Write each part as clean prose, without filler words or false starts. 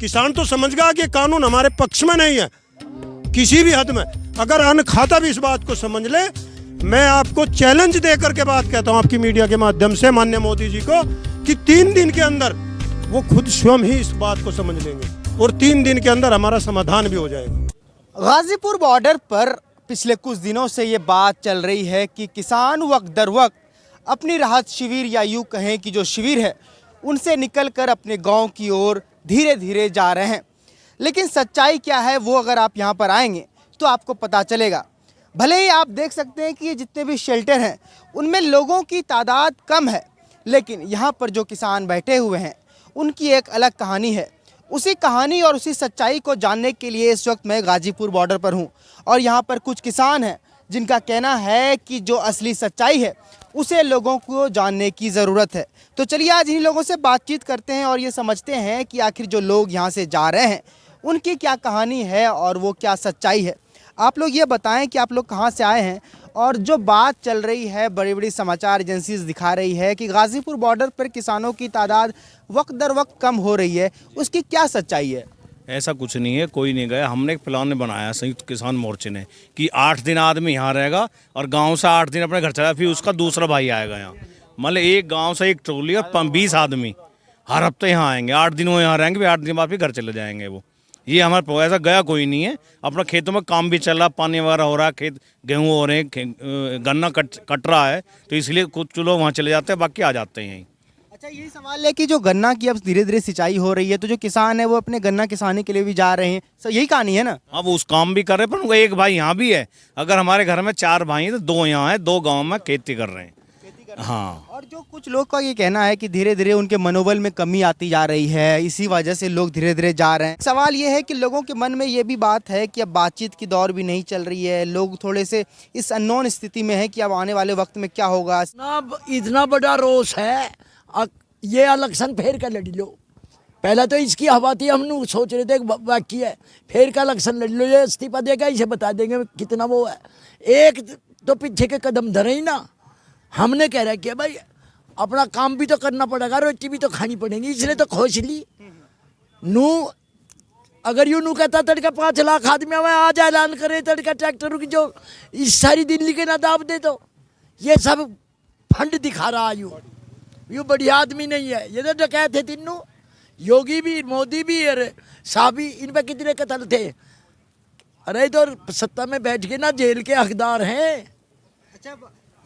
किसान तो समझ गया कि कानून हमारे पक्ष में नहीं है किसी भी हद में। अगर अन्न खाता भी इस बात को समझ ले, मैं आपको चैलेंज देकर के बात कहता हूं आपकी मीडिया के माध्यम से माननीय मोदी जी को, कि 3 दिन के अंदर वो खुद स्वयं ही इस बात को समझ लेंगे और 3 दिन के अंदर हमारा समाधान भी हो जाएगा। गाजीपुर बॉर्डर पर पिछले कुछ दिनों से ये बात चल रही है कि किसान वक्त दर वक्त अपनी राहत शिविर या यूँ कहें कि जो शिविर है उनसे निकलकर अपने गांव की ओर धीरे धीरे जा रहे हैं। लेकिन सच्चाई क्या है वो अगर आप यहाँ पर आएंगे तो आपको पता चलेगा। भले ही आप देख सकते हैं कि ये जितने भी शेल्टर हैं उनमें लोगों की तादाद कम है, लेकिन यहाँ पर जो किसान बैठे हुए हैं उनकी एक अलग कहानी है। उसी कहानी और उसी सच्चाई को जानने के लिए इस वक्त मैं गाजीपुर बॉर्डर पर हूँ और यहाँ पर कुछ किसान हैं जिनका कहना है कि जो असली सच्चाई है उसे लोगों को जानने की ज़रूरत है। तो चलिए आज इन्हीं लोगों से बातचीत करते हैं और ये समझते हैं कि आखिर जो लोग यहाँ से जा रहे हैं उनकी क्या कहानी है और वो क्या सच्चाई है। आप लोग ये बताएं कि आप लोग कहाँ से आए हैं और जो बात चल रही है बड़ी बड़ी समाचार एजेंसीज दिखा रही है कि गाजीपुर बॉर्डर पर किसानों की तादाद वक्त दर वक्त कम हो रही है, उसकी क्या सच्चाई है? ऐसा कुछ नहीं है, कोई नहीं गया। हमने एक प्लान बनाया संयुक्त किसान मोर्चे ने कि 8 दिन आदमी यहाँ रहेगा और गांव से 8 दिन अपने घर चला, फिर उसका दूसरा भाई आएगा यहाँ। मतलब एक गांव से एक ट्रोली और 20 आदमी हर हफ्ते यहाँ आएंगे, 8 दिन वो यहाँ रहेंगे, फिर 8 दिन बाद फिर घर चले जाएंगे। वो ये हमारा ऐसा गया कोई नहीं है। अपना खेतों में काम भी चल रहा, पानी वगैरह हो रहा है, खेत गेहूँ हो रहे हैं, गन्ना कट रहा है, तो इसलिए कुछ लोग वहाँ चले जाते हैं, बाकी आ जाते हैं यहीं। अच्छा, यही सवाल है कि जो गन्ना की अब धीरे धीरे सिंचाई हो रही है तो जो किसान है वो अपने गन्ना किसानी के लिए भी जा रहे हैं, यही कहानी है ना? हाँ, वो उस काम भी कर रहे हैं, पर उनका एक भाई यहाँ भी है। अगर हमारे घर में 4 भाई हैं तो 2 यहाँ हैं, 2 गाँव में खेती कर रहे हैं। हाँ, और जो कुछ लोग का ये कहना है कि धीरे धीरे उनके मनोबल में कमी आती जा रही है, इसी वजह से लोग धीरे धीरे जा रहे हैं। सवाल ये है कि लोगों के मन में ये भी बात है कि अब बातचीत की दौर भी नहीं चल रही है, लोग थोड़े से इस अननोन स्थिति में है कि अब आने वाले वक्त में क्या होगा। इतना बड़ा रोष है, ये इलेक्शन फेर कर लड़ लो। पहले तो इसकी हवा थी, हम सोच रहे थे बाकी है, फेर का इलेक्शन लड़ लो, ये इस्तीफा देगा, इसे बता देंगे कितना वो है। एक तो पीछे के कदम धरे ही ना। हमने कह रहा कि भाई अपना काम भी तो करना पड़ेगा, रोटी भी तो खानी पड़ेगी, इसलिए तो खोज ली नू। अगर यूँ नू कहता तड़का 5 लाख आदमी में आज ऐलान करे तड़का ट्रैक्टरों की जो इस सारी दिल्ली के ना दाब दे, तो ये सब फंड दिखा रहा यूँ बढ़िया आदमी नहीं है। ये तो डकैत थे तीनों, योगी भी, मोदी भी और शाह भी। इन पर कितने कत्ल थे? अरे तो सत्ता में बैठ के ना जेल के हकदार हैं। अच्छा,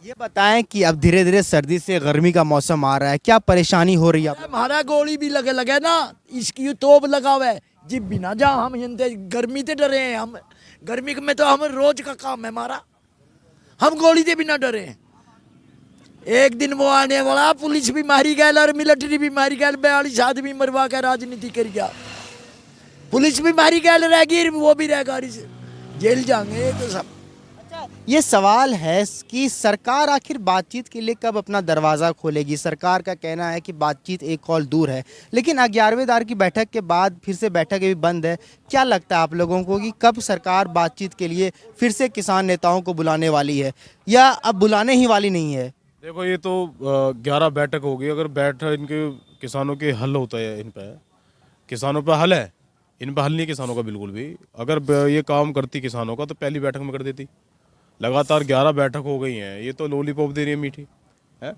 ये बताएं कि अब धीरे धीरे सर्दी से गर्मी का मौसम आ रहा है, क्या परेशानी हो रही है? हमारा गोली भी लगे ना, इसकी तोप लगा हुआ है जी, बिना जा हम गर्मी से डरे हैं। हम गर्मी में तो हम रोज का काम है हमारा, हम गोली से बिना डरे हैं। एक दिन वो आने वाला, पुलिस भी मारी गया और मिलिट्री भी मारी गया, 42 आदमी मरवा कर राजनीति कर गया। पुलिस भी मारी गया रहेगी, वो भी रहेगा, जेल जाएंगे तो सब। अच्छा, ये सवाल है कि सरकार आखिर बातचीत के लिए कब अपना दरवाज़ा खोलेगी? सरकार का कहना है कि बातचीत एक कॉल दूर है, लेकिन 11वें दौर की बैठक के बाद फिर से बैठक भी बंद है। क्या लगता है आप लोगों को कि कब सरकार बातचीत के लिए फिर से किसान नेताओं को बुलाने वाली है या अब बुलाने ही वाली नहीं है? देखो, ये तो 11 बैठक होगी। अगर इनके किसानों के हल होता है, इन पे किसानों पे हल है, इन पे हल नहीं किसानों का बिल्कुल भी। अगर ये काम करती किसानों का तो पहली बैठक में कर देती। लगातार 11 बैठक हो गई हैं, ये तो लॉलीपॉप दे रही है मीठी है।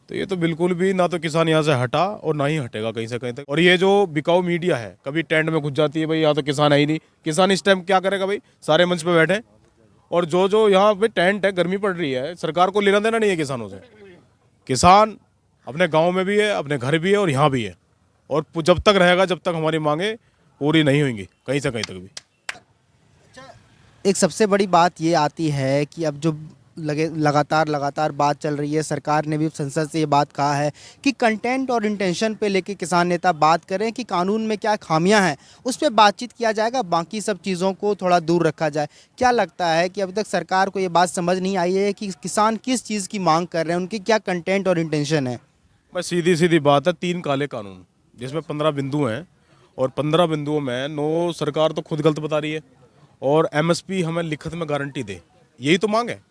तो ये तो बिल्कुल भी ना तो किसान यहाँ से हटा और ना ही हटेगा कहीं से कहीं तक। और ये जो बिकाऊ मीडिया है, कभी टेंट में घुस जाती है, भाई यहाँ तो किसान है ही नहीं। किसान इस टाइम क्या करेगा भाई? सारे मंच पे बैठे, और जो यहाँ पे टेंट है, गर्मी पड़ रही है, सरकार को लेना देना नहीं है किसानों से। किसान अपने गांव में भी है, अपने घर भी है और यहाँ भी है, और जब तक रहेगा, जब तक हमारी मांगे पूरी नहीं होंगी कहीं से कहीं तक भी। एक सबसे बड़ी बात ये आती है कि अब जो लगातार बात चल रही है, सरकार ने भी संसद से ये बात कहा है कि कंटेंट और इंटेंशन पे लेके किसान नेता बात करें कि कानून में क्या खामियां हैं, उस पर बातचीत किया जाएगा, बाकी सब चीज़ों को थोड़ा दूर रखा जाए। क्या लगता है कि अभी तक सरकार को ये बात समझ नहीं आई है कि किसान किस चीज़ की मांग कर रहे हैं, उनकी क्या कंटेंट और इंटेंशन है? बस सीधी बात है, 3 काले कानून जिसमें 15 बिंदु हैं, और 15 बिंदुओं में 9 सरकार तो खुद गलत बता रही है, और MSP हमें लिखित में गारंटी दे, यही तो मांग है।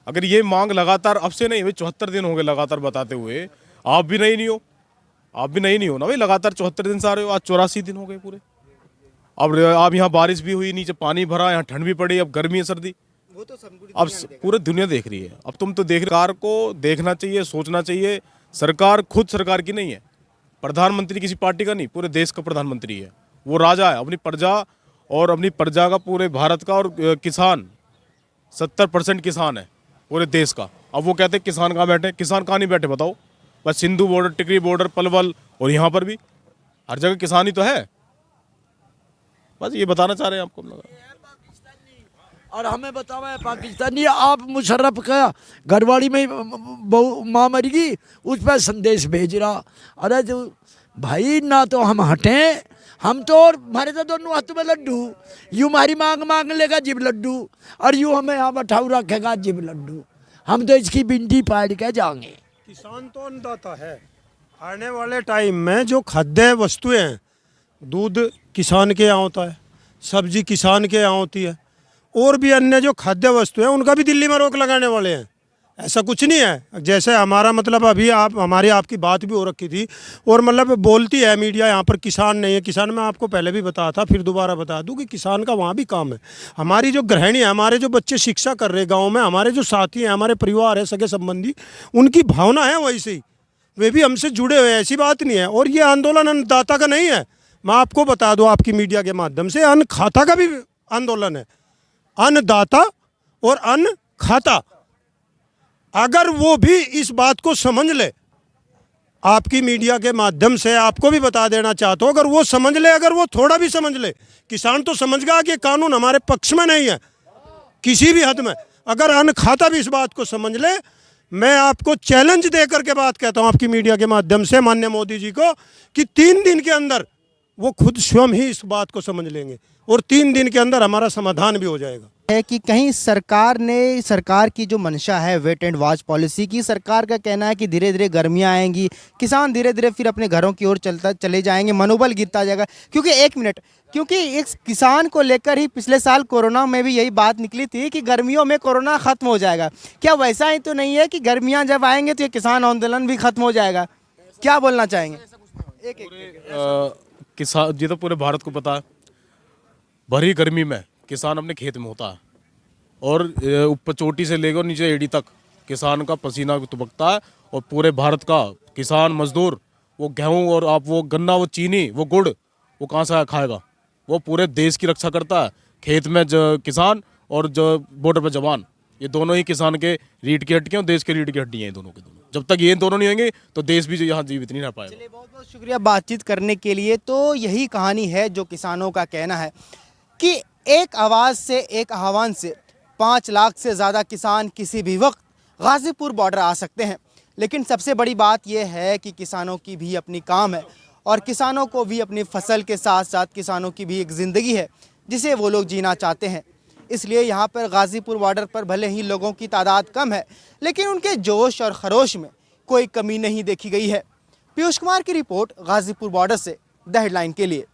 अगर ये मांग लगातार, अब से नहीं, 74 दिन हो गए लगातार बताते हुए, आप भी नहीं हो ना भाई, लगातार 74 दिन से आ रहे हो, आज 84 दिन हो गए पूरे। अब यहाँ बारिश भी हुई, नीचे पानी भरा, यहाँ ठंड भी पड़ी, अब गर्मी है, सर्दी, वो तो सब अब पूरी दुनिया देख रही है। अब तुम तो देख रहे, सरकार को देखना चाहिए, सोचना चाहिए। सरकार खुद सरकार की नहीं है, प्रधानमंत्री किसी पार्टी का नहीं, पूरे देश का प्रधानमंत्री है। वो राजा है, अपनी प्रजा और अपनी प्रजा का, पूरे भारत का। और किसान 70% किसान है पूरे देश का। अब वो कहते हैं किसान कहाँ बैठे, किसान कहाँ नहीं बैठे बताओ? बस सिंधु बॉर्डर, टिकरी बॉर्डर, पलवल, और यहाँ पर भी हर जगह किसान ही तो है। बस ये बताना चाह रहे हैं आपको हम लोग। और हमें बतावा है पाकिस्तानी, आप मुशर्रफ का घरवाली में बहू माँ मर गई, उस पर संदेश भेज रहा। अरे जो भाई, ना तो हम हटें, हम तो और हमारे तो दोनों हाथों में लड्डू, यूँ हमारी मांग मांग लेगा जिब लड्डू, और यूँ हमें यहाँ बैठाऊ रखेगा जिब लड्डू। हम तो इसकी बिंदी पाड़ के जाएंगे। किसान तो अन्नदाता है। आने वाले टाइम में जो खाद्य वस्तुएं हैं, दूध किसान के यहाँ होता है, सब्जी किसान के यहाँ होती है, और भी अन्य जो खाद्य वस्तु है उनका भी दिल्ली में रोक लगाने वाले हैं। ऐसा कुछ नहीं है। जैसे हमारा मतलब अभी हमारी आपकी बात भी हो रखी थी, और मतलब बोलती है मीडिया यहाँ पर किसान नहीं है। किसान मैं आपको पहले भी बताया था, फिर दोबारा बता दूं कि किसान का वहाँ भी काम है। हमारी जो गृहिणी है, हमारे जो बच्चे शिक्षा कर रहे हैं गाँव में, हमारे जो साथी हैं, हमारे परिवार है, सगे संबंधी, उनकी भावना है वैसे ही, वे भी हमसे जुड़े हुए हैं, ऐसी बात नहीं है। और ये आंदोलन अन्नदाता का नहीं है, मैं आपको बता दूं आपकी मीडिया के माध्यम से, अन्न खाता का भी आंदोलन है। अन्नदाता और अन्न खाता, अगर वो भी इस बात को समझ ले, आपकी मीडिया के माध्यम से आपको भी बता देना चाहता हूँ, अगर वो समझ ले, अगर वो थोड़ा भी समझ ले, किसान तो समझ गया कि कानून हमारे पक्ष में नहीं है किसी भी हद में। अगर अन्न खाता भी इस बात को समझ ले, मैं आपको चैलेंज दे करके बात कहता हूँ आपकी मीडिया के माध्यम से माननीय मोदी जी को, कि 3 दिन के अंदर वो खुद स्वयं ही इस बात को समझ लेंगे, और 3 दिन के अंदर हमारा समाधान भी हो जाएगा। है कि कहीं सरकार की जो मंशा है वेट एंड वॉच पॉलिसी की, सरकार का कहना है कि धीरे धीरे गर्मियां आएंगी, किसान धीरे धीरे फिर अपने घरों की ओर चले जाएंगे, मनोबल गिरता जाएगा। क्योंकि एक किसान को लेकर ही पिछले साल कोरोना में भी यही बात निकली थी कि गर्मियों में कोरोना खत्म हो जाएगा। क्या वैसा ही तो नहीं है कि गर्मियां जब आएंगे तो ये किसान आंदोलन भी खत्म हो जाएगा? क्या बोलना चाहेंगे? किसान जी तो पूरे भारत को पता है, भरी गर्मी में किसान अपने खेत में होता है, और ऊपर चोटी से लेकर नीचे एड़ी तक किसान का पसीना टपकता है। और पूरे भारत का किसान मजदूर, वो गेहूं और आप वो गन्ना, वो चीनी, वो गुड़, वो कहाँ से खाएगा? वो पूरे देश की रक्षा करता है। खेत में किसान और जो बॉर्डर पर जवान, ये दोनों ही किसान के रीढ़ की हड्डियां और देश के रीढ़ की हड्डियां हैं दोनों के दोनों। जब तक ये दोनों नहीं होंगे तो देश भी जो यहाँ जीवित नहीं रह पाएगा। चलिए, बहुत बहुत शुक्रिया बातचीत करने के लिए। तो यही कहानी है जो किसानों का कहना है कि एक आवाज़ से, एक आह्वान से 5 लाख से ज़्यादा किसान किसी भी वक्त गाज़ीपुर बॉर्डर आ सकते हैं। लेकिन सबसे बड़ी बात यह है कि किसानों की भी अपनी काम है, और किसानों को भी अपनी फसल के साथ साथ किसानों की भी एक ज़िंदगी है जिसे वो लोग जीना चाहते हैं। इसलिए यहाँ पर गाज़ीपुर बॉर्डर पर भले ही लोगों की तादाद कम है, लेकिन उनके जोश और खरोश में कोई कमी नहीं देखी गई है। पीयूष कुमार की रिपोर्ट गाज़ीपुर बॉर्डर से, द हेडलाइन के लिए।